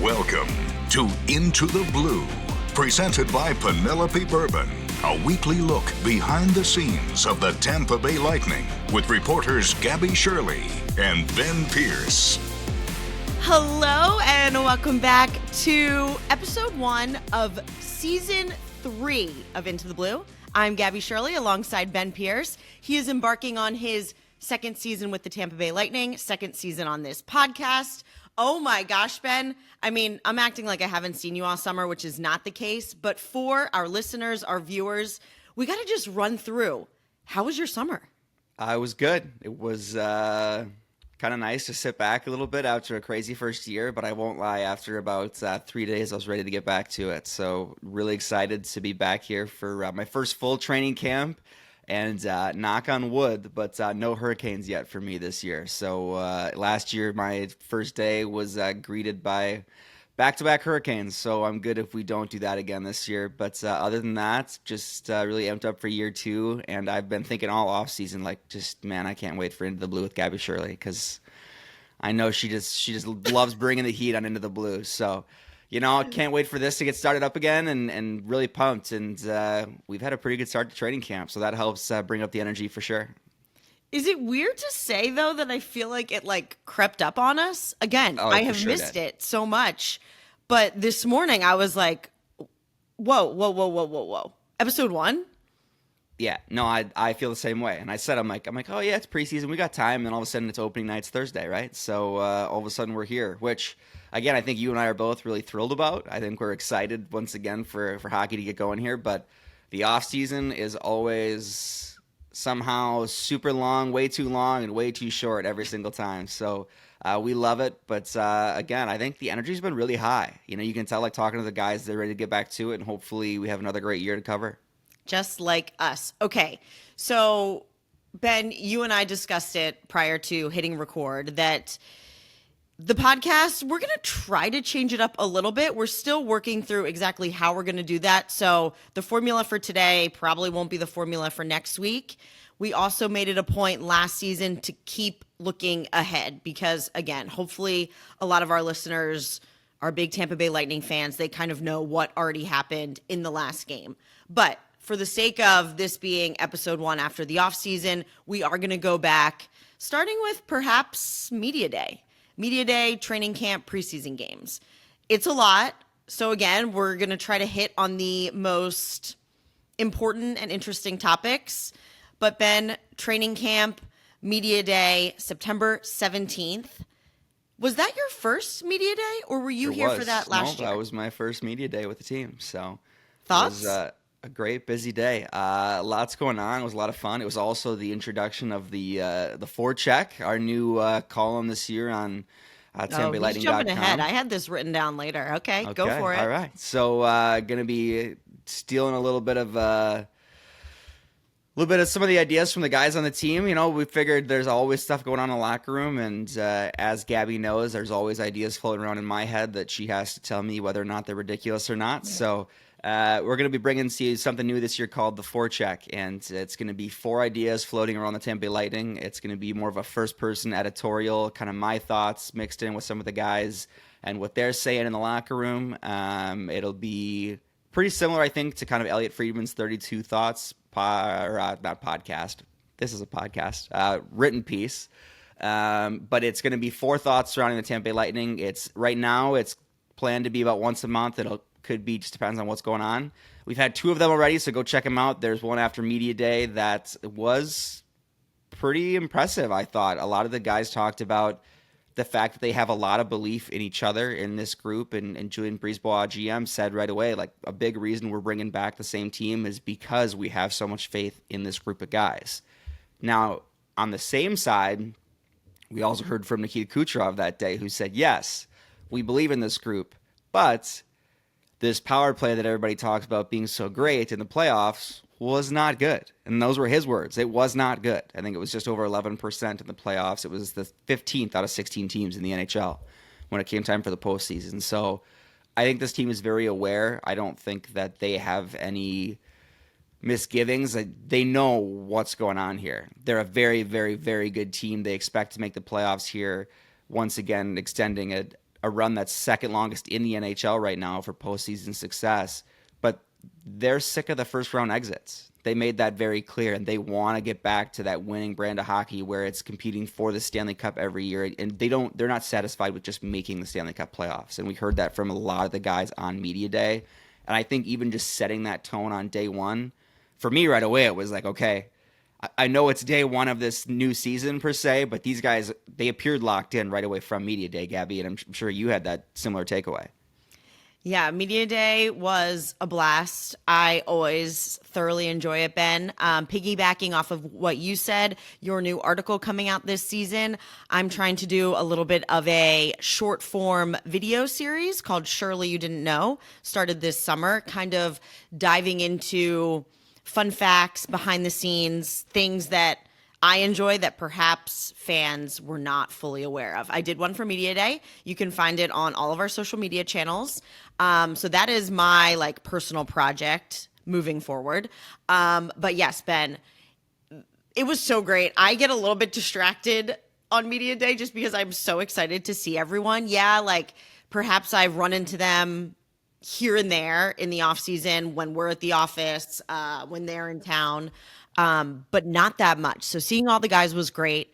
Welcome to Into the Blue, presented by Penelope Bourbon, a weekly look behind the scenes of the Tampa Bay Lightning with reporters Gabby Shirley and Ben Pierce. Hello and welcome back to episode 1 of season 3 of Into the Blue. I'm Gabby Shirley alongside Ben Pierce. He is embarking on his second season with the Tampa Bay Lightning, second season on this podcast. Oh my gosh, Ben. I mean, I'm acting like I haven't seen you all summer, which is not the case. But for our listeners, our viewers, we got to just run through. How was your summer? It was good. It was kind of nice to sit back a little bit after a crazy first year, but I won't lie, after about 3 days, I was ready to get back to it. So really excited to be back here for my first full training camp. And knock on wood, but no hurricanes yet for me this year. So last year, my first day was greeted by back-to-back hurricanes. So I'm good if we don't do that again this year. But other than that, just really amped up for year 2. And I've been thinking all offseason, man, I can't wait for Into the Blue with Gabby Shirley, because I know she just loves bringing the heat on Into the Blue. So, I can't wait for this to get started up again, and really pumped. And we've had a pretty good start to training camp, so that helps bring up the energy for sure. Is it weird to say, though, that I feel like it crept up on us? Again, I have missed it so much. But this morning I was like, whoa. Episode 1? Yeah, no, I feel the same way. And I said, I'm like, oh yeah, it's preseason, we got time. And then all of a sudden it's opening night's Thursday, right? So all of a sudden we're here, which, again, I think you and I are both really thrilled about. I think we're excited once again for hockey to get going here. But the off season is always somehow super long, way too long, and way too short every single time. So we love it. But again, I think the energy's been really high. You can tell, talking to the guys, they're ready to get back to it. And hopefully we have another great year to cover. Just like us. Okay, so Ben, you and I discussed it prior to hitting record that the podcast, we're going to try to change it up a little bit. We're still working through exactly how we're going to do that. So the formula for today probably won't be the formula for next week. We also made it a point last season to keep looking ahead because, again, hopefully a lot of our listeners are big Tampa Bay Lightning fans. They kind of know what already happened in the last game. But for the sake of this being episode 1 after the offseason, we are going to go back, starting with perhaps Media Day, training camp, preseason games. It's a lot. So again, we're going to try to hit on the most important and interesting topics. But Ben, training camp, Media Day, September 17th. Was that your first Media Day, or were you here for that last year? That was my first Media Day with the team. So thoughts? It was a great, busy day. Lots going on. It was a lot of fun. It was also the introduction of the forecheck, our new column this year on TampaBayLightning.com. Jumping ahead. I had this written down later. Okay, go for it. All right. So going to be stealing a little bit of some of the ideas from the guys on the team. We figured there's always stuff going on in the locker room, and as Gabby knows, there's always ideas floating around in my head that she has to tell me whether or not they're ridiculous or not. Yeah. So we're going to be bringing to you something new this year called the forecheck, and it's going to be 4 ideas floating around the Tampa Bay Lightning. It's going to be more of a first-person editorial, kind of my thoughts mixed in with some of the guys and what they're saying in the locker room. It'll be pretty similar, I think, to kind of Elliot Friedman's 32 Thoughts, not podcast. This is a podcast, written piece. But it's going to be 4 thoughts surrounding the Tampa Bay Lightning. Right now, it's planned to be about once a month. Could be, just depends on what's going on. We've had 2 of them already, so go check them out. There's one after Media Day that was pretty impressive, I thought. A lot of the guys talked about the fact that they have a lot of belief in each other in this group, and Julian Brisebois, GM, said right away, a big reason we're bringing back the same team is because we have so much faith in this group of guys. Now, on the same side, we also heard from Nikita Kucherov that day, who said, yes, we believe in this group, but this power play that everybody talks about being so great in the playoffs was not good. And those were his words. It was not good. I think it was just over 11% in the playoffs. It was the 15th out of 16 teams in the NHL when it came time for the postseason. So I think this team is very aware. I don't think that they have any misgivings. They know what's going on here. They're a very, very, very good team. They expect to make the playoffs here, once again extending a run that's second longest in the NHL right now for postseason success, but they're sick of the first round exits. They made that very clear, and they want to get back to that winning brand of hockey where it's competing for the Stanley Cup every year, and they're not satisfied with just making the Stanley Cup playoffs. And we heard that from a lot of the guys on media day. And I think even just setting that tone on day one, for me right away, it was like, okay, I know it's day one of this new season per se, but these guys, they appeared locked in right away from media day, Gabby, and I'm sure you had that similar takeaway. Yeah, media day was a blast. I always thoroughly enjoy it, Ben. Piggybacking off of what you said, your new article coming out this season, I'm trying to do a little bit of a short form video series called Shirley You Didn't Know, started this summer, kind of diving into fun facts, behind the scenes, things that I enjoy that perhaps fans were not fully aware of. I did one for Media Day. You can find it on all of our social media channels. So that is my personal project moving forward. But yes, Ben, it was so great. I get a little bit distracted on Media Day just because I'm so excited to see everyone. Yeah, perhaps I've run into them here and there in the off season when we're at the office, when they're in town, but not that much. So seeing all the guys was great.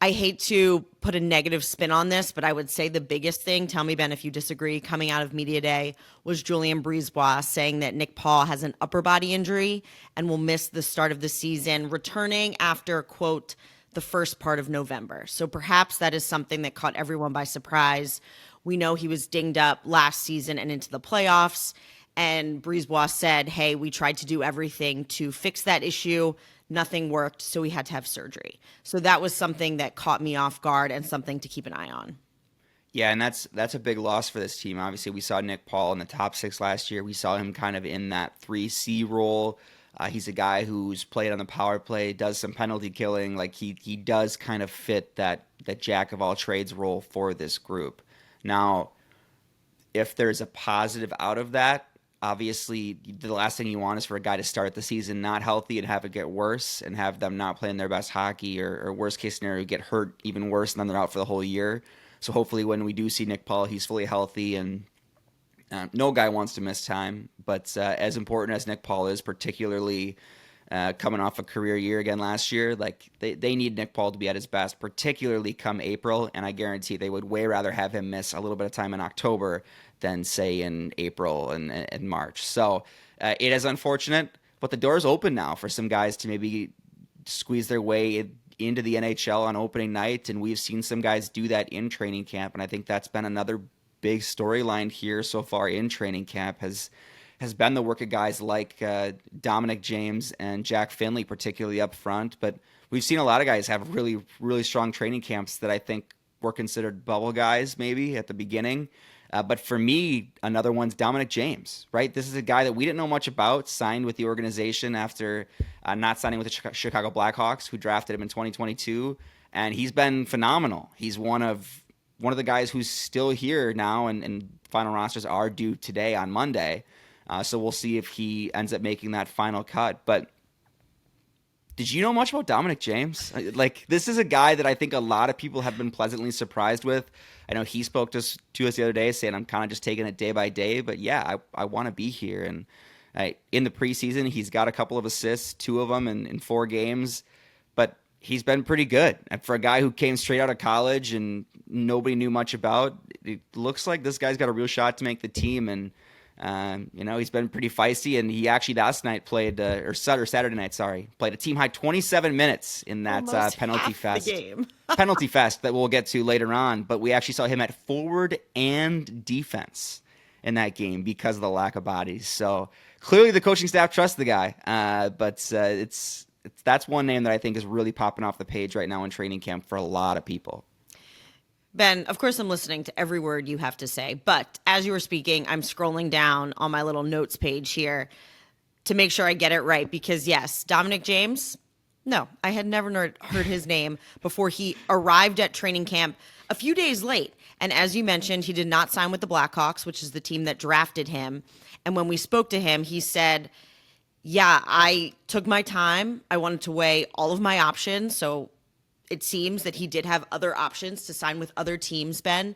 I hate to put a negative spin on this, but I would say the biggest thing, tell me, Ben, if you disagree, coming out of Media Day was Julien Brisebois saying that Nick Paul has an upper body injury and will miss the start of the season, returning after, quote, the first part of November. So perhaps that is something that caught everyone by surprise. We know he was dinged up last season and into the playoffs, and Brisebois said, hey, we tried to do everything to fix that issue. Nothing worked, so we had to have surgery. So that was something that caught me off guard and something to keep an eye on. Yeah, and that's a big loss for this team. Obviously, we saw Nick Paul in the top six last year. We saw him kind of in that 3C role. He's a guy who's played on the power play, does some penalty killing. He does kind of fit that jack of all trades role for this group. Now, if there's a positive out of that, obviously the last thing you want is for a guy to start the season not healthy and have it get worse and have them not playing their best hockey, or worst case scenario, get hurt even worse and then they're out for the whole year. So hopefully when we do see Nick Paul, he's fully healthy, and no guy wants to miss time. But as important as Nick Paul is, particularly coming off a career year again last year, they need Nick Paul to be at his best, particularly come April, and I guarantee they would way rather have him miss a little bit of time in October than, say, in April and March. So it is unfortunate, but the door's open now for some guys to maybe squeeze their way into the NHL on opening night, and we've seen some guys do that in training camp, and I think that's been another big storyline here so far in training camp has been the work of guys like Dominic James and Jack Finley, particularly up front. But we've seen a lot of guys have really, really strong training camps that I think were considered bubble guys maybe at the beginning. But for me, another one's Dominic James, right? This is a guy that we didn't know much about, signed with the organization after not signing with the Chicago Blackhawks, who drafted him in 2022. And he's been phenomenal. He's one of the guys who's still here now, and final rosters are due today on Monday. So we'll see if he ends up making that final cut. But did you know much about Dominic James? This is a guy that I think a lot of people have been pleasantly surprised with. I know he spoke to us the other day saying, I'm kind of just taking it day by day. But yeah, I want to be here. And in the preseason, he's got a couple of assists, 2 of them in 4 games. But he's been pretty good. And for a guy who came straight out of college and nobody knew much about, it looks like this guy's got a real shot to make the team. And he's been pretty feisty, and he actually last night played, Saturday night, played a team high 27 minutes in that penalty fest. Penalty fest that we'll get to later on. But we actually saw him at forward and defense in that game because of the lack of bodies. So clearly the coaching staff trusts the guy. But that's one name that I think is really popping off the page right now in training camp for a lot of people. Ben, of course I'm listening to every word you have to say, but as you were speaking, I'm scrolling down on my little notes page here to make sure I get it right, because yes, Dominic James, no, I had never heard his name before he arrived at training camp a few days late. And as you mentioned, he did not sign with the Blackhawks, which is the team that drafted him. And when we spoke to him, he said, yeah, I took my time. I wanted to weigh all of my options. So it seems that he did have other options to sign with other teams, Ben.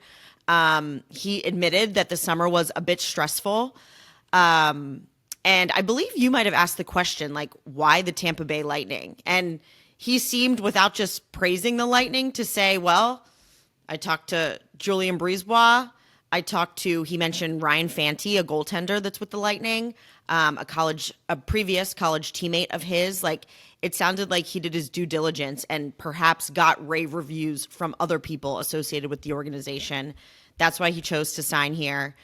He admitted that the summer was a bit stressful. And I believe you might have asked the question, like, why the Tampa Bay Lightning? And he seemed, without just praising the Lightning, to say, well, I talked to Julien Brisebois. He mentioned Ryan Fanti, a goaltender that's with the Lightning, a previous college teammate of his. Like, it sounded like he did his due diligence and perhaps got rave reviews from other people associated with the organization. That's why he chose to sign here.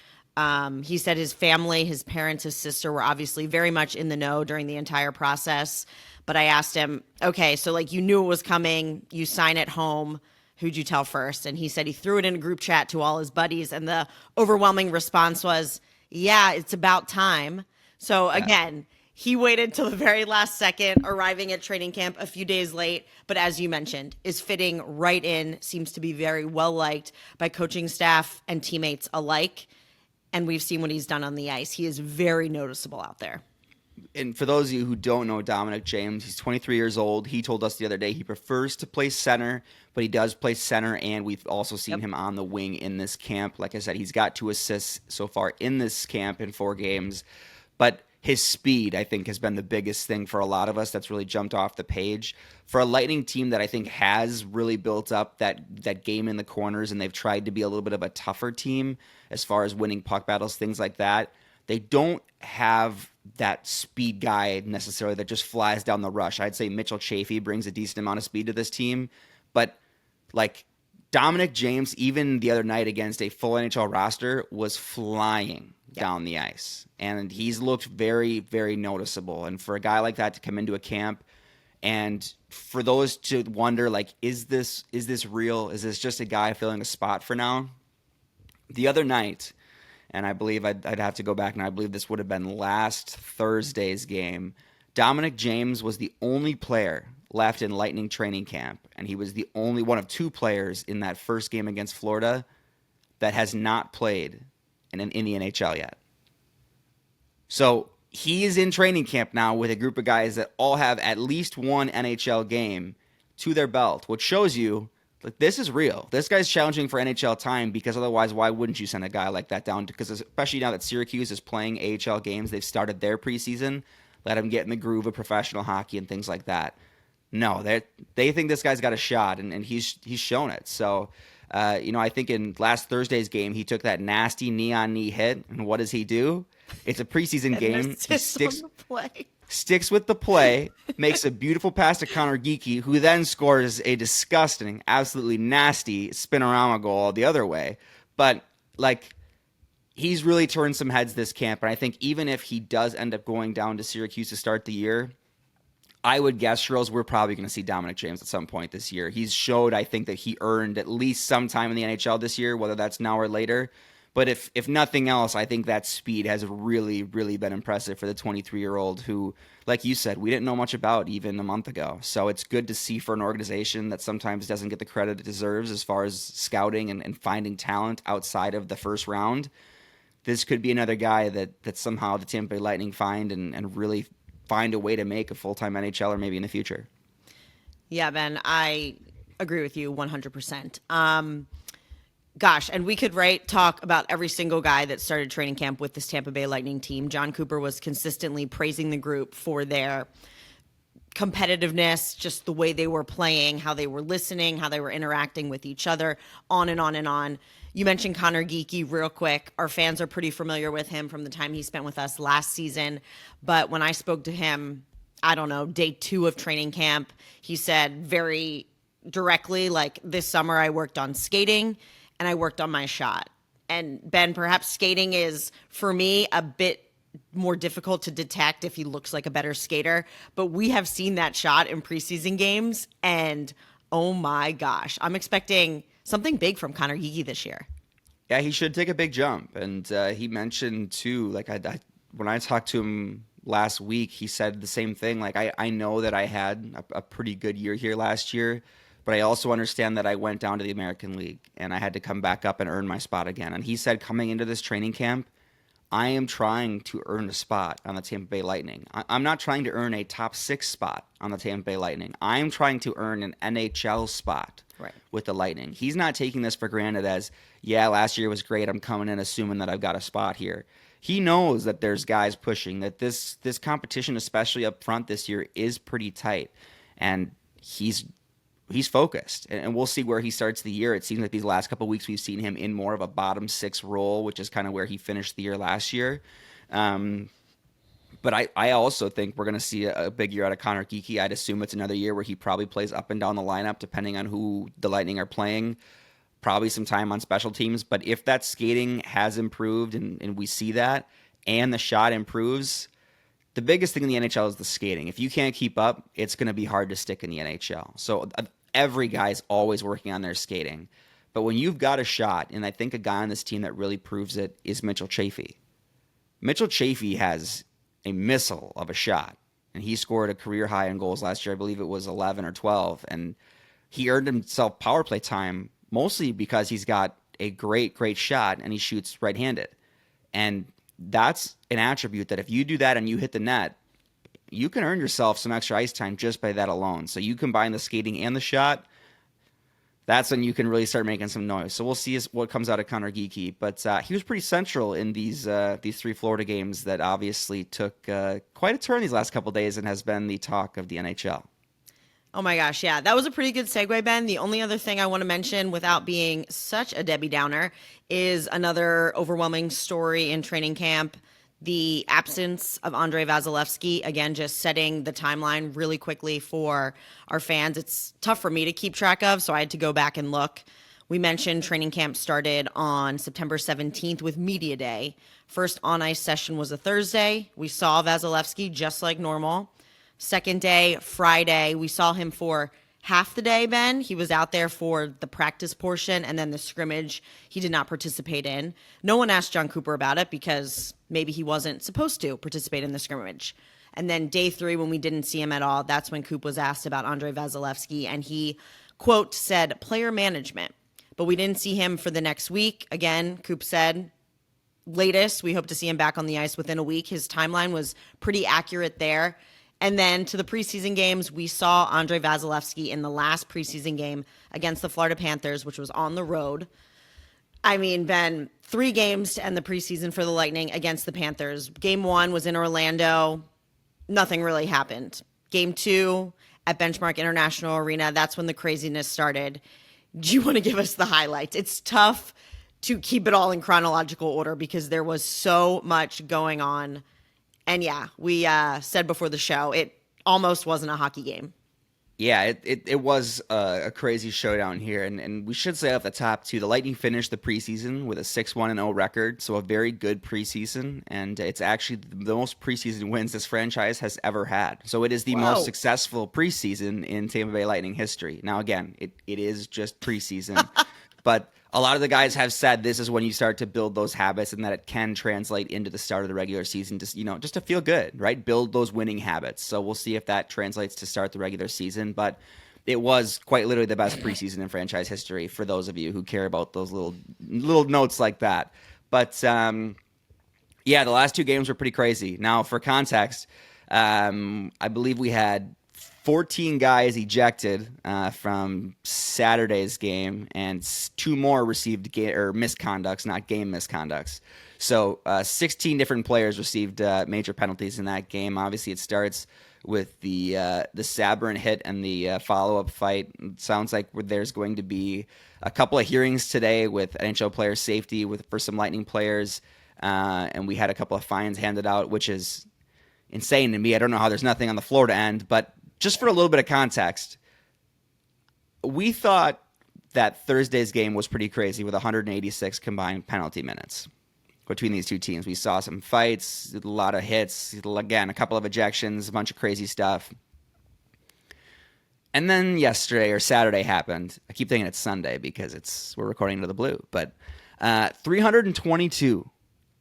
He said his family, his parents, his sister were obviously very much in the know during the entire process. But I asked him, okay, so like you knew it was coming, you sign at home. Who'd you tell first? And he said he threw it in a group chat to all his buddies. And the overwhelming response was, yeah, it's about time. So again, he waited till the very last second, arriving at training camp a few days late. But as you mentioned, is fitting right in, seems to be very well liked by coaching staff and teammates alike. And we've seen what he's done on the ice. He is very noticeable out there. And for those of you who don't know Dominic James, he's 23 years old. He told us the other day he prefers to play center, but he does play center, and we've also seen him on the wing in this camp. Like I said, he's got 2 assists so far in this camp in 4 games. But his speed, I think, has been the biggest thing for a lot of us that's really jumped off the page. For a Lightning team that I think has really built up that game in the corners, and they've tried to be a little bit of a tougher team as far as winning puck battles, things like that, they don't have that speed guy necessarily that just flies down the rush. I'd say Mitchell Chaffee brings a decent amount of speed to this team, but like Dominic James, even the other night against a full NHL roster, was flying down the ice, and he's looked very, very noticeable. And for a guy like that to come into a camp, and for those to wonder, like, is this real? Is this just a guy filling a spot for now? The other night, and I believe I'd have to go back, and I believe this would have been last Thursday's game, Dominic James was the only player left in Lightning training camp, and he was the only one of 2 players in that first game against Florida that has not played in the NHL yet. So he is in training camp now with a group of guys that all have at least one NHL game to their belt, which shows you, like, this is real. This guy's challenging for NHL time, because otherwise, why wouldn't you send a guy like that down? Because especially now that Syracuse is playing AHL games, they've started their preseason, let him get in the groove of professional hockey and things like that. No, they think this guy's got a shot, and he's shown it. So, I think in last Thursday's game, he took that nasty knee-on-knee hit, and what does he do? It's a preseason game. He sticks with the play, makes a beautiful pass to Connor Geekie, who then scores a disgusting, absolutely nasty spinorama goal the other way. But, like, he's really turned some heads this camp, and I think even if he does end up going down to Syracuse to start the year, I would guess, Shirls, we're probably going to see Dominic James at some point this year. He's showed, I think, that he earned at least some time in the NHL this year, whether that's now or later. But if nothing else, I think that speed has really, really been impressive for the 23-year-old who, like you said, we didn't know much about even a month ago. So it's good to see for an organization that sometimes doesn't get the credit it deserves as far as scouting and finding talent outside of the first round. This could be another guy that somehow the Tampa Bay Lightning find and really find a way to make a full-time NHLer maybe in the future. Yeah, Ben, I agree with you 100%. Gosh, and we could talk about every single guy that started training camp with this Tampa Bay Lightning team. John Cooper was consistently praising the group for their competitiveness, just the way they were playing, how they were listening, how they were interacting with each other, on and on and on. You mentioned Connor Geekie real quick. Our fans are pretty familiar with him from the time he spent with us last season. But when I spoke to him, I don't know, day 2 of training camp, he said very directly, like, this summer I worked on skating and I worked on my shot. And Ben, perhaps skating is, for me, a bit more difficult to detect if he looks like a better skater. But we have seen that shot in preseason games, and oh my gosh, I'm expecting something big from Connor Geekie this year. Yeah, he should take a big jump. And he mentioned, too, like, when I talked to him last week, he said the same thing. Like, I know that I had a pretty good year here last year, but I also understand that I went down to the American League and I had to come back up and earn my spot again. And he said, coming into this training camp, I am trying to earn a spot on the Tampa Bay Lightning. I'm not trying to earn a top 6 spot on the Tampa Bay Lightning. I'm trying to earn an NHL spot with the Lightning. He's not taking this for granted as, yeah, last year was great. I'm coming in assuming that I've got a spot here. He knows that there's guys pushing, that this competition, especially up front this year, is pretty tight. And he's focused. And we'll see where he starts the year. It seems like these last couple of weeks we've seen him in more of a bottom six role, which is kind of where he finished the year last year. But I also think we're going to see a big year out of Connor Geekie. I'd assume it's another year where he probably plays up and down the lineup depending on who the Lightning are playing. Probably some time on special teams. But if that skating has improved and we see that and the shot improves, the biggest thing in the NHL is the skating. If you can't keep up, it's going to be hard to stick in the NHL. So every guy's always working on their skating. But when you've got a shot, and I think a guy on this team that really proves it is Mitchell Chaffee. Mitchell Chaffee has a missile of a shot, and he scored a career high in goals last year. I believe it was 11 or 12, and he earned himself power play time mostly because he's got a great shot, and he shoots right-handed. And that's an attribute that if you do that and you hit the net, you can earn yourself some extra ice time just by that alone. So you combine the skating and the shot, that's when you can really start making some noise. So we'll see what comes out of Connor Geekie. But he was pretty central in these three Florida games that obviously took quite a turn these last couple of days and has been the talk of the NHL. Oh my gosh, yeah. That was a pretty good segue, Ben. The only other thing I want to mention without being such a Debbie Downer is another overwhelming story in training camp. The absence of Andrei Vasilevskiy, again, just setting the timeline really quickly for our fans. It's tough for me to keep track of, so I had to go back and look. We mentioned training camp started on September 17th with Media Day. First on-ice session was a Thursday. We saw Vasilevskiy just like normal. Second day, Friday, we saw him for half the day, Ben. He was out there for the practice portion, and then the scrimmage he did not participate in. No one asked John Cooper about it because maybe he wasn't supposed to participate in the scrimmage. And then day 3, when we didn't see him at all, that's when Coop was asked about Andrei Vasilevskiy, and he, quote, said player management. But we didn't see him for the next week. Again, Coop said, latest, we hope to see him back on the ice within a week. His timeline was pretty accurate there. And then to the preseason games, we saw Andrei Vasilevskiy in the last preseason game against the Florida Panthers, which was on the road. I mean, Ben, 3 games to end the preseason for the Lightning against the Panthers. Game 1 was in Orlando. Nothing really happened. Game 2 at Benchmark International Arena, that's when the craziness started. Do you want to give us the highlights? It's tough to keep it all in chronological order because there was so much going on. And yeah, we said before the show, it almost wasn't a hockey game. Yeah, it was a crazy showdown here. And we should say off the top, too, the Lightning finished the preseason with a 6-1-0 record, so a very good preseason. And it's actually the most preseason wins this franchise has ever had. So it is the most successful preseason in Tampa Bay Lightning history. Now, again, it is just preseason. But a lot of the guys have said this is when you start to build those habits and that it can translate into the start of the regular season, just to feel good, right? Build those winning habits. So we'll see if that translates to start the regular season. But it was quite literally the best preseason in franchise history for those of you who care about those little notes like that. But yeah, the last 2 games were pretty crazy. Now, for context, I believe we had 14 guys ejected from Saturday's game, and 2 more received misconducts, not game misconducts. So 16 different players received major penalties in that game. Obviously, it starts with the Sabrin hit and the follow-up fight. It sounds like there's going to be a couple of hearings today with NHL player safety for some Lightning players, and we had a couple of fines handed out, which is insane to me. I don't know how there's nothing on the Florida end, but just for a little bit of context, we thought that Thursday's game was pretty crazy with 186 combined penalty minutes between these 2 teams. We saw some fights, a lot of hits, again, a couple of ejections, a bunch of crazy stuff. And then yesterday or Saturday happened. I keep thinking it's Sunday because we're recording to the blue. But 322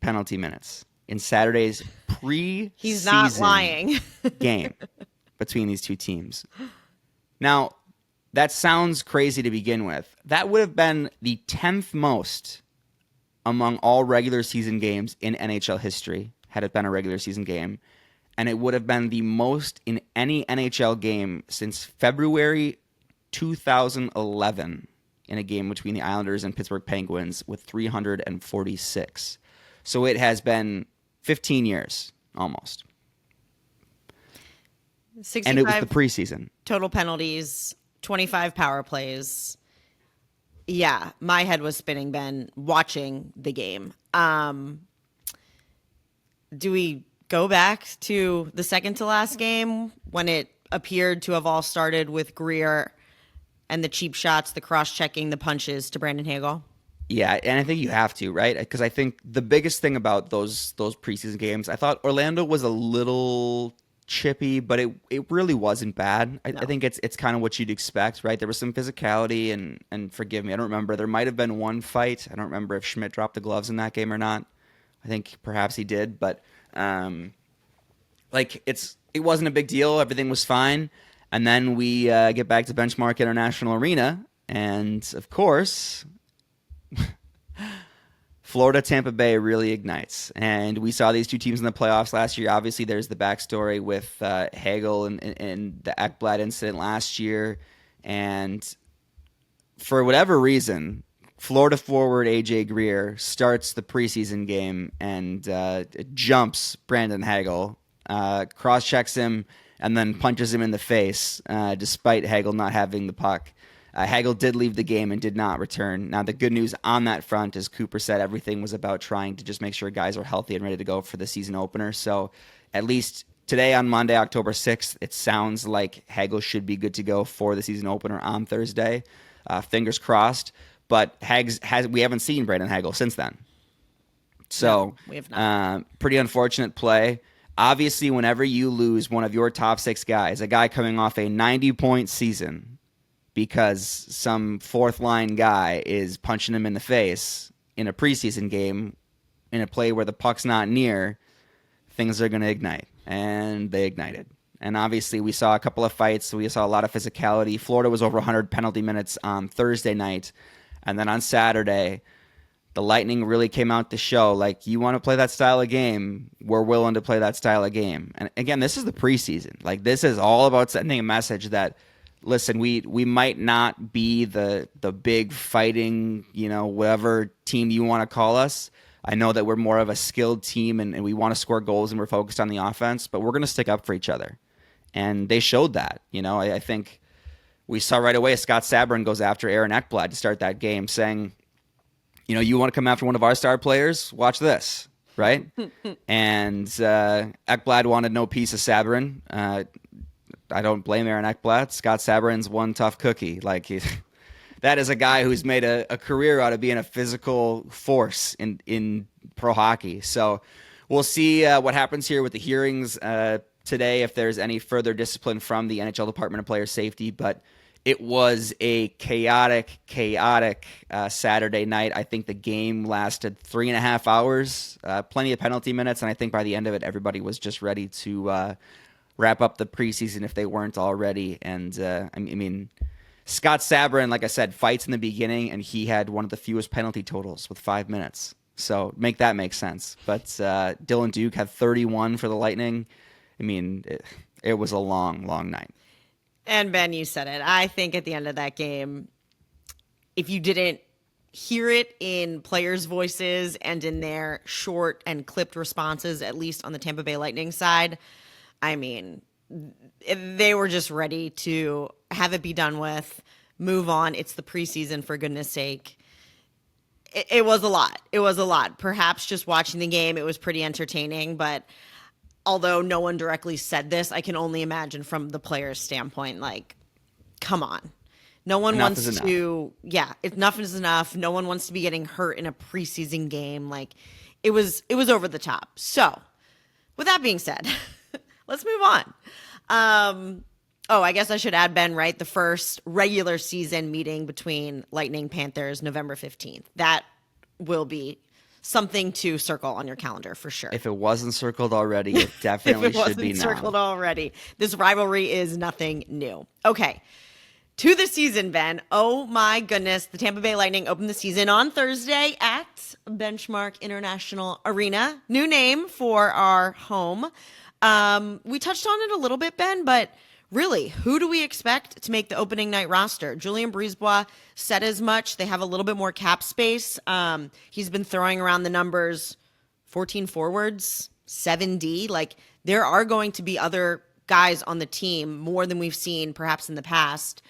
penalty minutes in Saturday's preseason He's not lying. game between these 2 teams. Now, that sounds crazy to begin with. That would have been the 10th most among all regular season games in NHL history, had it been a regular season game. And it would have been the most in any NHL game since February 2011 in a game between the Islanders and Pittsburgh Penguins with 346. So it has been 15 years almost. 65 and it was the preseason. Total penalties, 25 power plays. Yeah, my head was spinning, Ben, watching the game. Do we go back to the second to last game when it appeared to have all started with Greer and the cheap shots, the cross-checking, the punches to Brandon Hagel? Yeah, and I think you have to, right? Because I think the biggest thing about those preseason games, I thought Orlando was a little chippy, but it really wasn't bad. I think it's kind of what you'd expect, right? There was some physicality, and forgive me, I don't remember. There might have been one fight. I don't remember if Schmidt dropped the gloves in that game or not. I think perhaps he did, but it wasn't a big deal. Everything was fine. And then we get back to Benchmark International Arena, and of course, Florida Tampa Bay really ignites. And we saw these two teams in the playoffs last year. Obviously, there's the backstory with Hagel and the Ekblad incident last year. And for whatever reason, Florida forward A.J. Greer starts the preseason game and jumps Brandon Hagel, cross-checks him, and then punches him in the face, despite Hagel not having the puck. Hagel did leave the game and did not return. Now, the good news on that front, as Cooper said, everything was about trying to just make sure guys are healthy and ready to go for the season opener. So at least today on Monday, October 6th, it sounds like Hagel should be good to go for the season opener on Thursday. Fingers crossed. But we haven't seen Brandon Hagel since then. So no, we have not. Pretty unfortunate play. Obviously, whenever you lose one of your top six guys, a guy coming off a 90-point season, because some fourth-line guy is punching him in the face in a preseason game, in a play where the puck's not near, things are going to ignite. And they ignited. And obviously, we saw a couple of fights. We saw a lot of physicality. Florida was over 100 penalty minutes on Thursday night. And then on Saturday, the Lightning really came out to show, like, you want to play that style of game, we're willing to play that style of game. And again, this is the preseason. Like, this is all about sending a message that, listen, we might not be the big fighting, whatever team you want to call us. I know that we're more of a skilled team and we want to score goals and we're focused on the offense, but we're going to stick up for each other. And they showed that. I think we saw right away Scott Sabrin goes after Aaron Ekblad to start that game saying, you want to come after one of our star players? Watch this, right? And Ekblad wanted no piece of Sabrin. I don't blame Aaron Ekblad. Scott Sabrin's one tough cookie. That is a guy who's made a career out of being a physical force in pro hockey. So we'll see what happens here with the hearings today, if there's any further discipline from the NHL Department of Player Safety. But it was a chaotic Saturday night. I think the game lasted 3.5 hours, plenty of penalty minutes, and I think by the end of it, everybody was just ready to wrap up the preseason if they weren't already. And I mean, Scott Sabrin, like I said, fights in the beginning, and he had one of the fewest penalty totals with 5 minutes. So make that make sense. But Dylan Duke had 31 for the Lightning. I mean, it was a long, long night. And Ben, you said it. I think at the end of that game, if you didn't hear it in players' voices and in their short and clipped responses, at least on the Tampa Bay Lightning side, I mean, they were just ready to have it be done with, move on. It's the preseason, for goodness sake. It was a lot. It was a lot. Perhaps just watching the game, it was pretty entertaining, but although no one directly said this, I can only imagine from the player's standpoint, like, come on. No one wants to, enough is enough. No one wants to be getting hurt in a preseason game. Like, it was over the top. So, with that being said, let's move on. I guess I should add, Ben, right? The first regular season meeting between Lightning Panthers, November 15th. That will be something to circle on your calendar for sure. If it wasn't circled already, it definitely should be now. Circled already. This rivalry is nothing new. Okay. To the season, Ben. Oh my goodness. The Tampa Bay Lightning opened the season on Thursday at Benchmark International Arena. New name for our home. We touched on it a little bit, Ben, but really, who do we expect to make the opening night roster? Julien Brisebois said as much. They have a little bit more cap space. He's been throwing around the numbers 14 forwards, 7D. Like, there are going to be other guys on the team, more than we've seen perhaps in the past,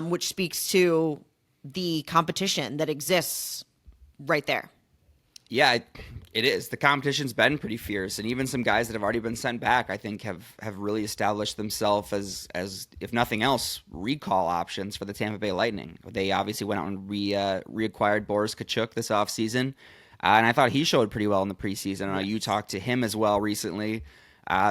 which speaks to the competition that exists right there. Yeah, it is. The competition's been pretty fierce, and even some guys that have already been sent back, I think, have really established themselves as if nothing else, recall options for the Tampa Bay Lightning. They obviously went out and reacquired Boris Tkachuk this offseason, and I thought he showed pretty well in the preseason. I know you talked to him as well recently,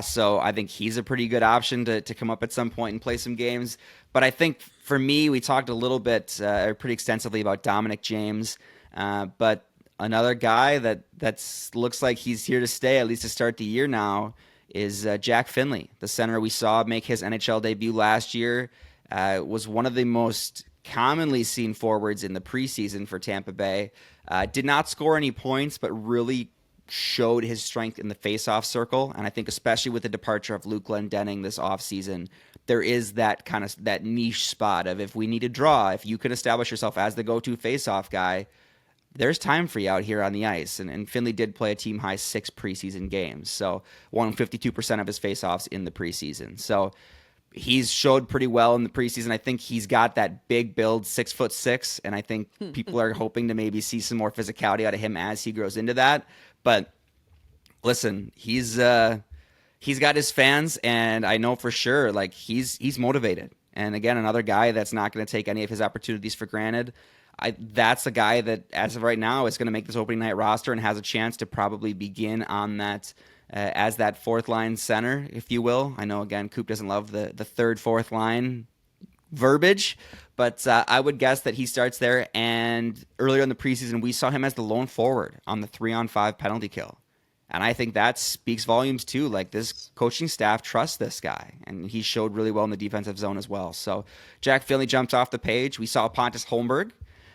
so I think he's a pretty good option to come up at some point and play some games. But I think for me, we talked a little bit, pretty extensively about Dominic James, but another guy that looks like he's here to stay, at least to start the year now, is Jack Finley, the center we saw make his NHL debut last year. Was one of the most commonly seen forwards in the preseason for Tampa Bay. Did not score any points, but really showed his strength in the faceoff circle. And I think especially with the departure of Luke Glendening this offseason, there is that kind of that niche spot of, if we need a draw, if you can establish yourself as the go-to faceoff guy, there's time for you out here on the ice. And Finley did play a team-high 6 preseason games, so won 52% of his faceoffs in the preseason. So he's showed pretty well in the preseason. I think he's got that big build, 6'6", and I think people are hoping to maybe see some more physicality out of him as he grows into that. But listen, he's got his fans, and I know for sure, like, he's motivated. And again, another guy that's not going to take any of his opportunities for granted. That's a guy that, as of right now, is going to make this opening night roster and has a chance to probably begin on that as that fourth line center, if you will. I know, again, Coop doesn't love the third, fourth line verbiage, but I would guess that he starts there. And earlier in the preseason, we saw him as the lone forward on the 3-on-5 penalty kill. And I think that speaks volumes too. Like, this coaching staff trusts this guy, and he showed really well in the defensive zone as well. So Jack Finley jumps off the page. We saw Pontus Holmberg,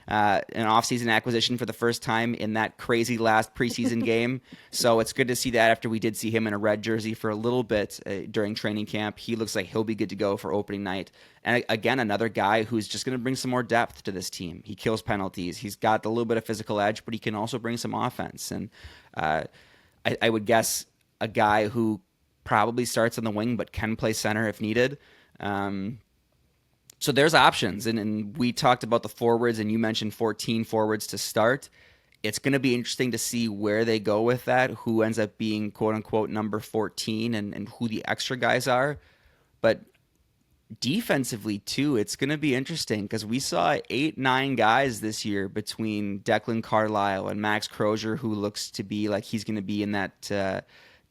an offseason acquisition for the first time in that crazy last preseason game. So it's good to see that after we did see him in a red jersey for a little bit during training camp. He looks like he'll be good to go for opening night. And again, another guy who's just going to bring some more depth to this team. He kills penalties. He's got a little bit of physical edge, but he can also bring some offense. And I would guess a guy who probably starts on the wing but can play center if needed. So there's options, and we talked about the forwards, and you mentioned 14 forwards to start. It's going to be interesting to see where they go with that, who ends up being quote-unquote number 14, and who the extra guys are. But defensively, too, it's going to be interesting because we saw 8-9 guys this year between Declan Carlisle and Max Crozier, who looks to be like he's going to be in that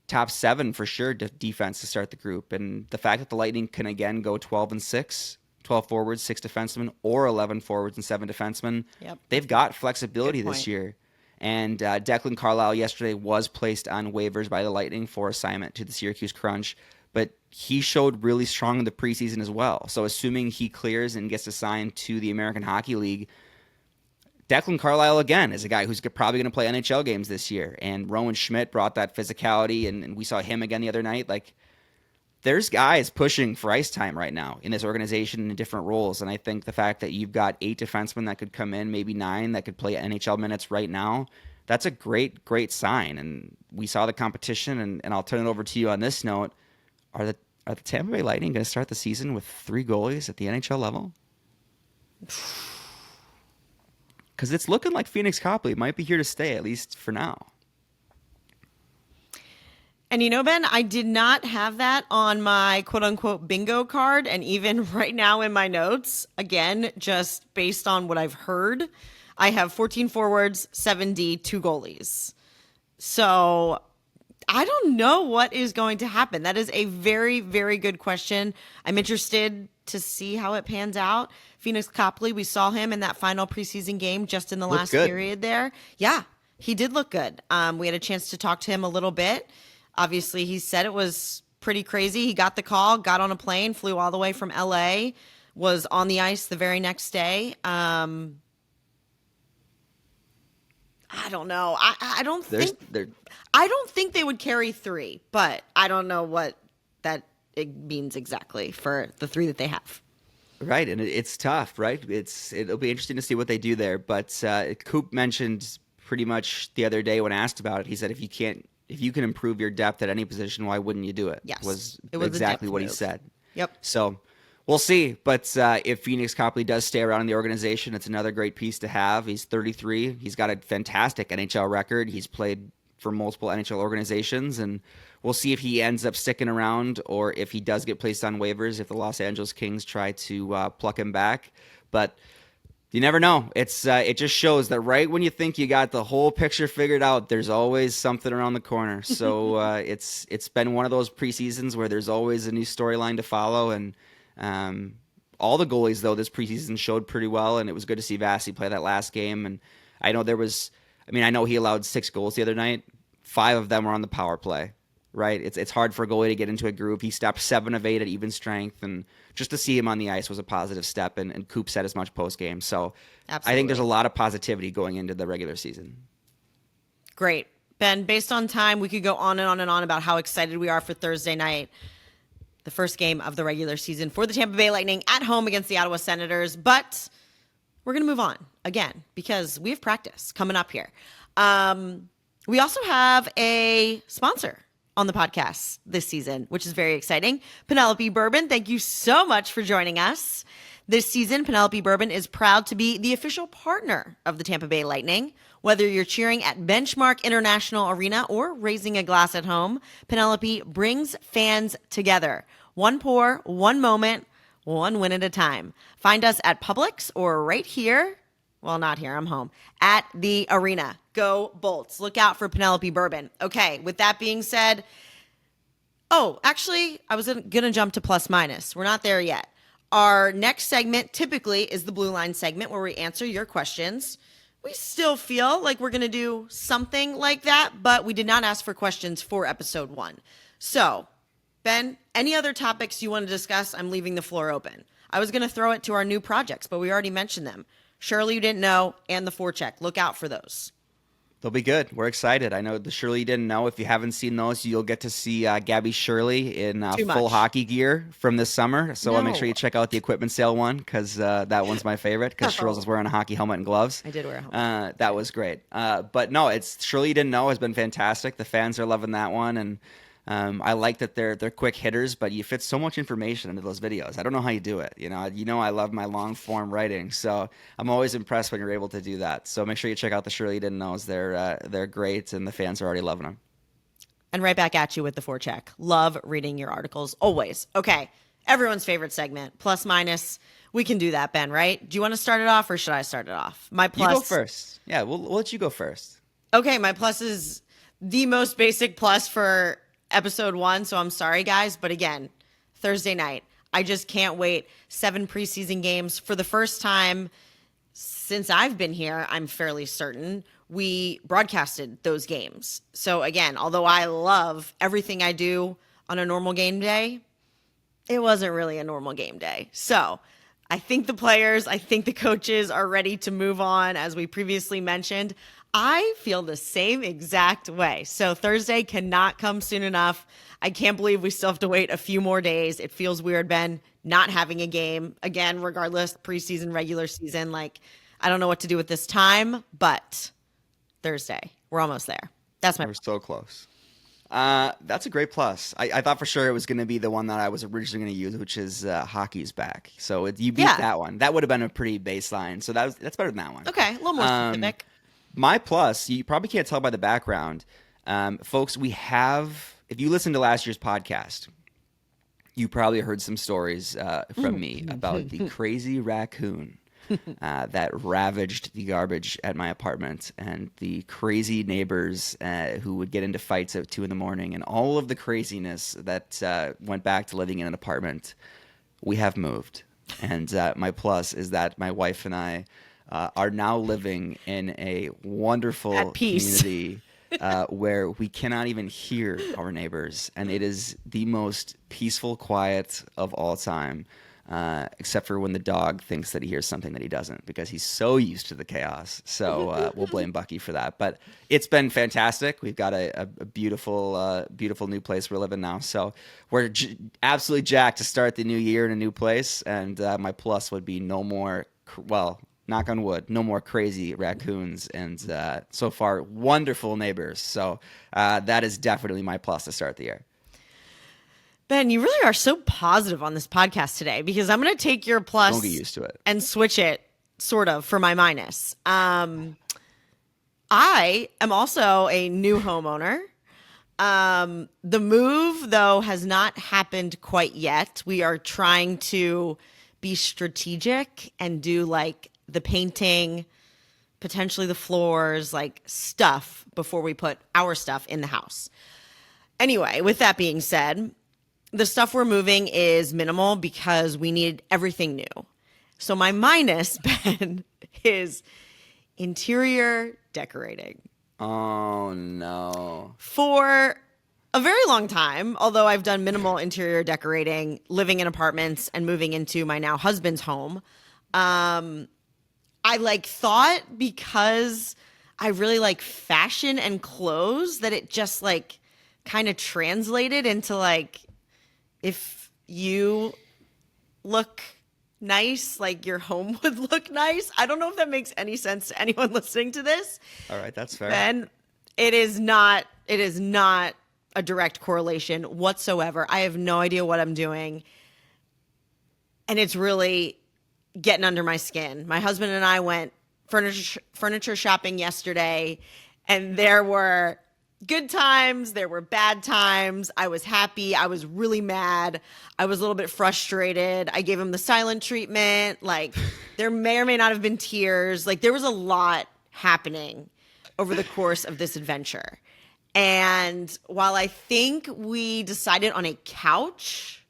top 7 for sure defense to start the group. And the fact that the Lightning can again go 12-6, 12 forwards, 6 defensemen, or 11 forwards and 7 defensemen. Yep. They've got flexibility this year. And Declan Carlisle yesterday was placed on waivers by the Lightning for assignment to the Syracuse Crunch, but he showed really strong in the preseason as well. So assuming he clears and gets assigned to the American Hockey League, Declan Carlisle, again, is a guy who's probably going to play NHL games this year. And Rowan Schmidt brought that physicality, and we saw him again the other night. Like, there's guys pushing for ice time right now in this organization in different roles. And I think the fact that you've got 8 defensemen that could come in, maybe 9 that could play NHL minutes right now, that's a great, great sign. And we saw the competition, and I'll turn it over to you on this note. Are the Tampa Bay Lightning going to start the season with 3 goalies at the NHL level? Because it's looking like Phoenix Copley might be here to stay, at least for now. And you know, Ben, I did not have that on my quote-unquote bingo card. And even right now in my notes, again, just based on what I've heard, I have 14 forwards, 7D, 2 goalies. So I don't know what is going to happen. That is a very, very good question. I'm interested to see how it pans out. Phoenix Copley, we saw him in that final preseason game just in the last period there. Yeah, he did look good. We had a chance to talk to him a little bit. Obviously, he said it was pretty crazy. He got the call, got on a plane, flew all the way from LA, was on the ice the very next day. I don't know. I don't think they would carry 3, but I don't know what that it means exactly for the 3 that they have. Right, and it's tough, right? It'll be interesting to see what they do there. But Coop mentioned pretty much the other day when asked about it, he said if you can improve your depth at any position, why wouldn't you do it? Yes, it was exactly what he move. said. Yep. So we'll see. But if Phoenix Copley does stay around in the organization, it's another great piece to have. He's 33. He's got a fantastic NHL record. He's played for multiple NHL organizations, and we'll see if he ends up sticking around or if he does get placed on waivers if the Los Angeles Kings try to pluck him back. But you never know. It just shows that right when you think you got the whole picture figured out, there's always something around the corner. So it's been one of those preseasons where there's always a new storyline to follow. And all the goalies, though, this preseason showed pretty well, and it was good to see Vasi play that last game. And I know he allowed 6 goals the other night. 5 of them were on the power play. Right, it's hard for a goalie to get into a groove. He stopped 7 of 8 at even strength, and just to see him on the ice was a positive step. And Coop said as much post game. So absolutely. I think there's a lot of positivity going into the regular season. Great, Ben. Based on time, we could go on and on and on about how excited we are for Thursday night, the first game of the regular season for the Tampa Bay Lightning at home against the Ottawa Senators. But we're gonna move on again because we have practice coming up here. We also have a sponsor on the podcast this season, which is very exciting. Penelope Bourbon, thank you so much for joining us. This season, Penelope Bourbon is proud to be the official partner of the Tampa Bay Lightning. Whether you're cheering at Benchmark International Arena or raising a glass at home, Penelope brings fans together. One pour, one moment, one win at a time. Find us at Publix or right here. Well, not here. I'm home. At the arena. Go Bolts. Look out for Penelope Bourbon. Okay, with that being said, actually, I was going to jump to plus minus. We're not there yet. Our next segment typically is the Blue Line segment where we answer your questions. We still feel like we're going to do something like that, but we did not ask for questions for episode 1. So, Ben, any other topics you want to discuss? I'm leaving the floor open. I was going to throw it to our new projects, but we already mentioned them. Shirley, you didn't know, and the forecheck. Look out for those. They'll be good. We're excited. I know the Shirley you didn't know. If you haven't seen those, you'll get to see Gabby Shirley in full hockey gear from this summer. So make sure you check out the equipment sale one because that one's my favorite because Shirley was wearing a hockey helmet and gloves. I did wear a helmet. That was great. But no, it's Shirley you didn't know has been fantastic. The fans are loving that one, and I like that they're quick hitters, but you fit so much information into those videos. I don't know how you do it. You know, I love my long form writing, so I'm always impressed when you're able to do that. So make sure you check out the Shirley You Didn't Knows. They're great, and the fans are already loving them. And right back at you with the forecheck. Love reading your articles always. Okay, everyone's favorite segment, plus minus. We can do that, Ben. Right? Do you want to start it off, or should I start it off? My plus. You go first. Yeah, we'll let you go first. Okay, my plus is the most basic plus for episode 1, so I'm sorry guys, but again, Thursday night, I just can't wait. 7 preseason games for the first time since I've been here. I'm fairly certain we broadcasted those games. So again, although I love everything I do on a normal game day, it wasn't really a normal game day. So I think the players, I think the coaches are ready to move on. As we previously mentioned, I feel the same exact way. So Thursday cannot come soon enough. I can't believe we still have to wait a few more days. It feels weird, Ben, not having a game. Again, regardless, preseason, regular season, I don't know what to do with this time, but Thursday, we're almost there. That's my. We're so close. That's a great plus. I thought for sure it was going to be the one that I was originally going to use, which is hockey's back. So you beat that one. That would have been a pretty baseline. So that's better than that one. Okay, a little more specific. My plus, you probably can't tell by the background. Folks, we have, if you listen to last year's podcast, you probably heard some stories from me about the crazy raccoon that ravaged the garbage at my apartment and the crazy neighbors who would get into fights at 2 a.m. and all of the craziness that went back to living in an apartment. We have moved. And my plus is that my wife and I are now living in a wonderful community where we cannot even hear our neighbors, and it is the most peaceful quiet of all time. except for when the dog thinks that he hears something that he doesn't, because he's so used to the chaos. So we'll blame Bucky for that. But it's been fantastic. We've got a beautiful, beautiful new place we're living now. So we're absolutely jacked to start the new year in a new place. And my plus would be no more, knock on wood, no more crazy raccoons, and so far, wonderful neighbors. So that is definitely my plus to start the year. Ben, you really are so positive on this podcast today, because I'm going to take your plus Don't get used to it and switch it sort of for my minus. I am also a new homeowner. The move, though, has not happened quite yet. We are trying to be strategic and do like the painting, potentially the floors, like stuff before we put our stuff in the house. Anyway, with that being said, the stuff we're moving is minimal because we need everything new. So my minus, Ben, is interior decorating. Oh, no. For a very long time, although I've done minimal interior decorating, living in apartments and moving into my now husband's home, I thought, because I really like fashion and clothes, that it just kind of translated into if you look nice, your home would look nice. I don't know if that makes any sense to anyone listening to this. All right, that's fair. Ben, it is not a direct correlation whatsoever. I have no idea what I'm doing. And it's really getting under my skin. My husband and I went furniture shopping yesterday, and there were good times, there were bad times. I was happy, I was really mad, I was a little bit frustrated. I gave him the silent treatment. There may or may not have been tears. There was a lot happening over the course of this adventure. And while I think we decided on a couch,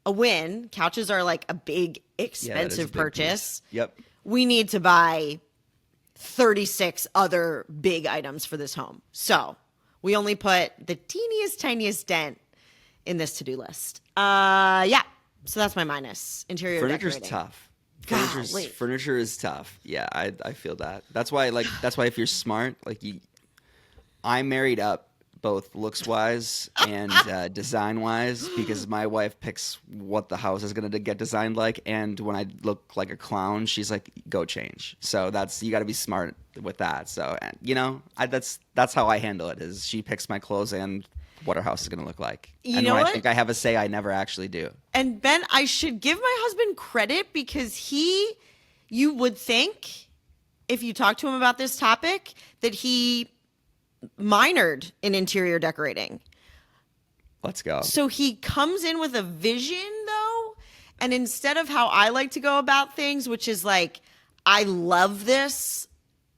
a win, couches are a big, expensive purchase. Piece. Yep. We need to buy 36 other big items for this home. So we only put the teeniest, tiniest dent in this to-do list. Yeah. So that's my minus. Interior Furniture's decorating. tough. Golly. Furniture is tough. Yeah, I feel that. That's why if you're smart, I married up both looks wise and design wise, because my wife picks what the house is going to get designed like, and when I look like a clown, she's like, go change. So you got to be smart with that. So that's how I handle it, is she picks my clothes and what our house is going to look like. And when I think I have a say, I never actually do. And Ben, I should give my husband credit, because you would think, if you talk to him about this topic, that he minored in interior decorating. Let's go. So he comes in with a vision, though, and instead of how I like to go about things, which is I love this,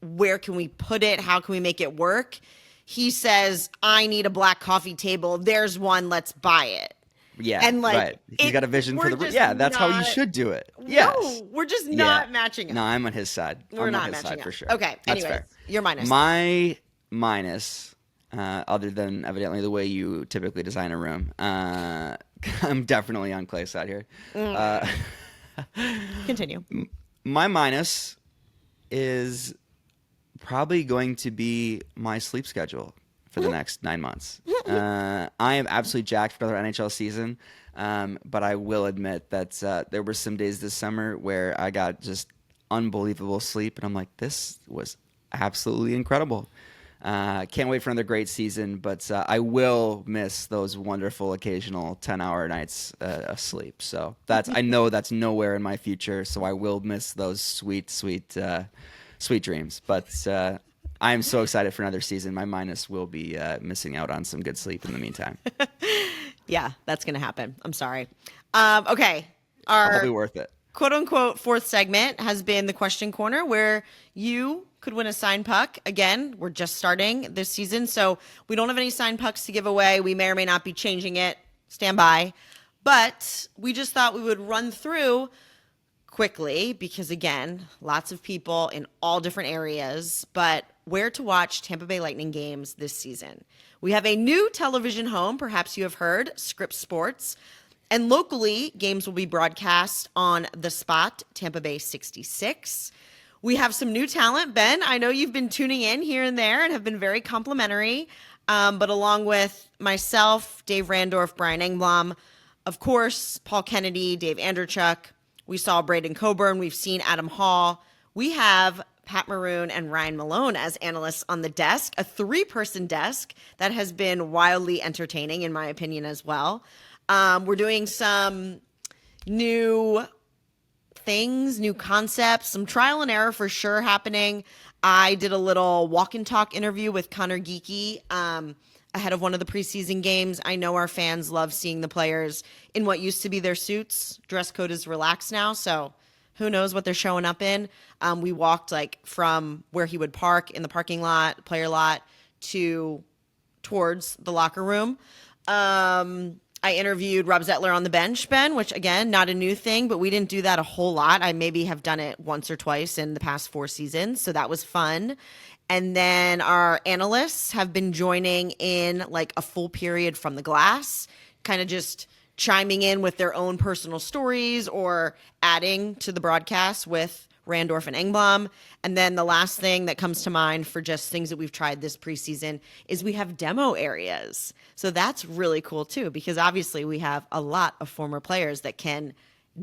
where can we put it, how can we make it work, he says, I need a black coffee table, there's one, let's buy it. Yeah, and right. He's got a vision for the. Yeah, that's how you should do it. Yes. No, we're just not matching up. No, I'm on his side. We're not matching matching up for sure. Okay, anyways, your minus. My minus, other than evidently the way you typically design a room, I'm definitely on Clay's side here. Continue. My minus is probably going to be my sleep schedule for the next 9 months. I am absolutely jacked for another NHL season, but I will admit that there were some days this summer where I got just unbelievable sleep, and I'm like, this was absolutely incredible. Can't wait for another great season, but I will miss those wonderful occasional 10-hour nights of sleep. So I know that's nowhere in my future, so I will miss those sweet dreams. But I am so excited for another season. My minus will be missing out on some good sleep in the meantime. Yeah, that's going to happen. I'm sorry. Okay. It'll be worth it. Quote unquote fourth segment has been the question corner, where you could win a signed puck. Again, we're just starting this season, so we don't have any signed pucks to give away. We may or may not be changing it. Stand by. But we just thought we would run through quickly, because again, lots of people in all different areas, but where to watch Tampa Bay Lightning games this season. We have a new television home, perhaps you have heard, Scripps Sports. And locally, games will be broadcast on The Spot, Tampa Bay 66. We have some new talent. Ben, I know you've been tuning in here and there and have been very complimentary. But along with myself, Dave Randorf, Brian Engblom, of course, Paul Kennedy, Dave Anderchuk, we saw Braden Coburn, we've seen Adam Hall. We have Pat Maroon and Ryan Malone as analysts on the desk, a 3-person desk that has been wildly entertaining, in my opinion, as well. We're doing some new things, new concepts, some trial and error for sure happening. I did a little walk and talk interview with Connor Geeky ahead of one of the preseason games. I know our fans love seeing the players in what used to be their suits. Dress code is relaxed now, so who knows what they're showing up in. We walked from where he would park in the parking lot, player lot, towards the locker room. I interviewed Rob Zettler on the bench, Ben, which, again, not a new thing, but we didn't do that a whole lot. I maybe have done it once or twice in the past 4 seasons, so that was fun. And then our analysts have been joining in a full period from the glass, kind of just chiming in with their own personal stories or adding to the broadcast with Randorf and Engblom. And then the last thing that comes to mind for just things that we've tried this preseason is we have demo areas. So that's really cool too, because obviously we have a lot of former players that can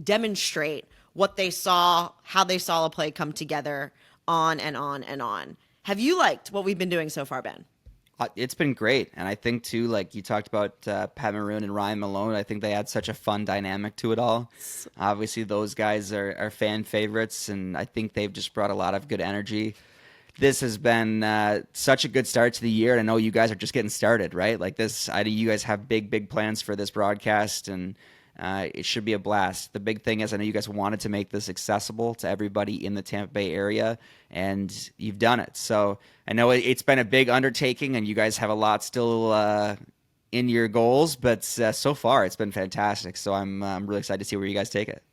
demonstrate what they saw, how they saw a play come together, on and on and on. Have you liked what we've been doing so far, Ben? It's been great. And I think, too, you talked about Pat Maroon and Ryan Malone. I think they add such a fun dynamic to it all. Obviously, those guys are fan favorites, and I think they've just brought a lot of good energy. This has been such a good start to the year. And I know you guys are just getting started, right? I know you guys have big plans for this broadcast, and it should be a blast. The big thing is I know you guys wanted to make this accessible to everybody in the Tampa Bay area, and you've done it. So I know it's been a big undertaking, and you guys have a lot still in your goals, but so far it's been fantastic. So I'm really excited to see where you guys take it.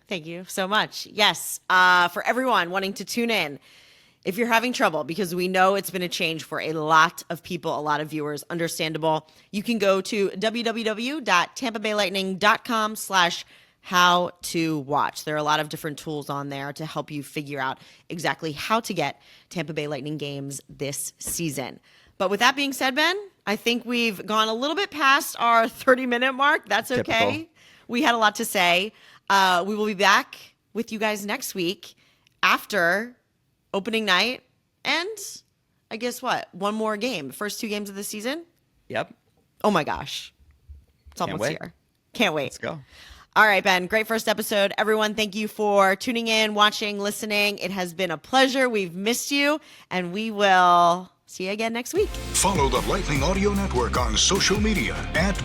Thank you so much. Yes, for everyone wanting to tune in, if you're having trouble, because we know it's been a change for a lot of people, a lot of viewers, understandable, you can go to www.tampabaylightning.com/how-to-watch. There are a lot of different tools on there to help you figure out exactly how to get Tampa Bay Lightning games this season. But with that being said, Ben, I think we've gone a little bit past our 30-minute mark. That's okay. Typical. We had a lot to say. We will be back with you guys next week after opening night, and I guess one more game. First 2 games of the season? Yep. Oh my gosh. It's almost here. Can't wait. Let's go. All right, Ben. Great first episode. Everyone, thank you for tuning in, watching, listening. It has been a pleasure. We've missed you, and we will see you again next week. Follow the Lightning Audio Network on social media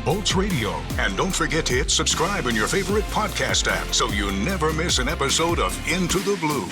@Bolts Radio. And don't forget to hit subscribe in your favorite podcast app so you never miss an episode of Into the Blue.